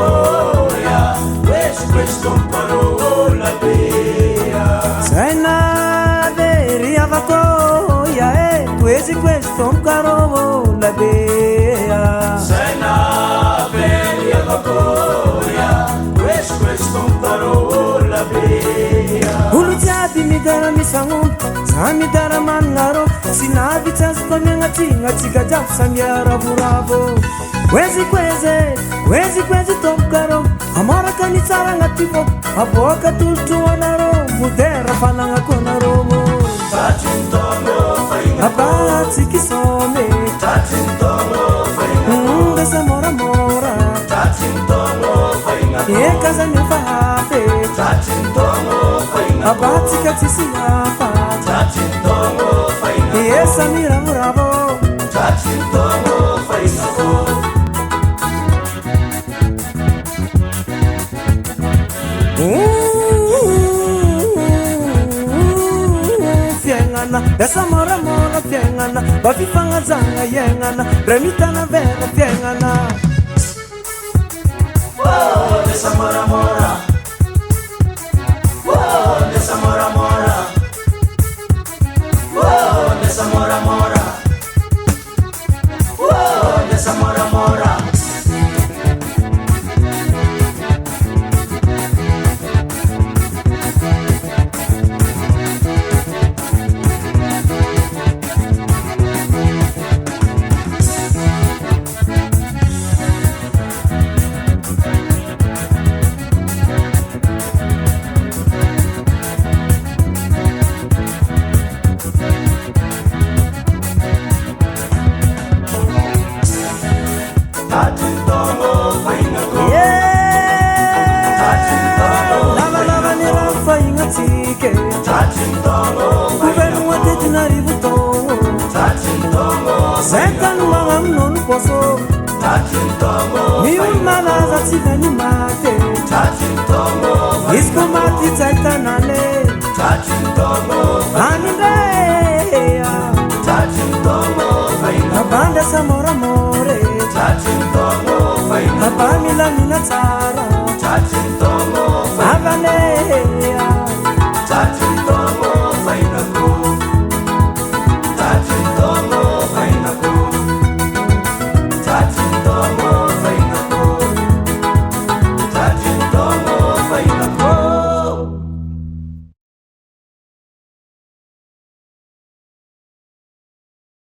vakoya questo questo parola bea Sena veria vakoya questo parola bea Sena veria vakoya questo parola bea Ulujabi midara misangu Sami dara manaro Sinavi chaspa mengatinga Chika jap samyara buravo Wezi kwezi topkaro Amara kanitsara ngativo Aboka tultu anaro Mudera fananga konaromo Tachintongo fainga Abati kisome Tachintongo fainga Desa mora mora Tachintongo fainga Ye kaza nyofahafe Tachintongo fainga Abati katisiyafa Tachintongo fainga Ye samira muravo Tachintongo fainga Fiengana, desa mora mora fiengana Bafifanga zanga yengana Remitana vera fiengana Whoa, desa mora mora Whoa, desa mora mora Whoa, desa mora mora Whoa, desa mora mora Miumalaza tivani mate Isko mati taitanale Anidea Abanda samora more Abamila mina tara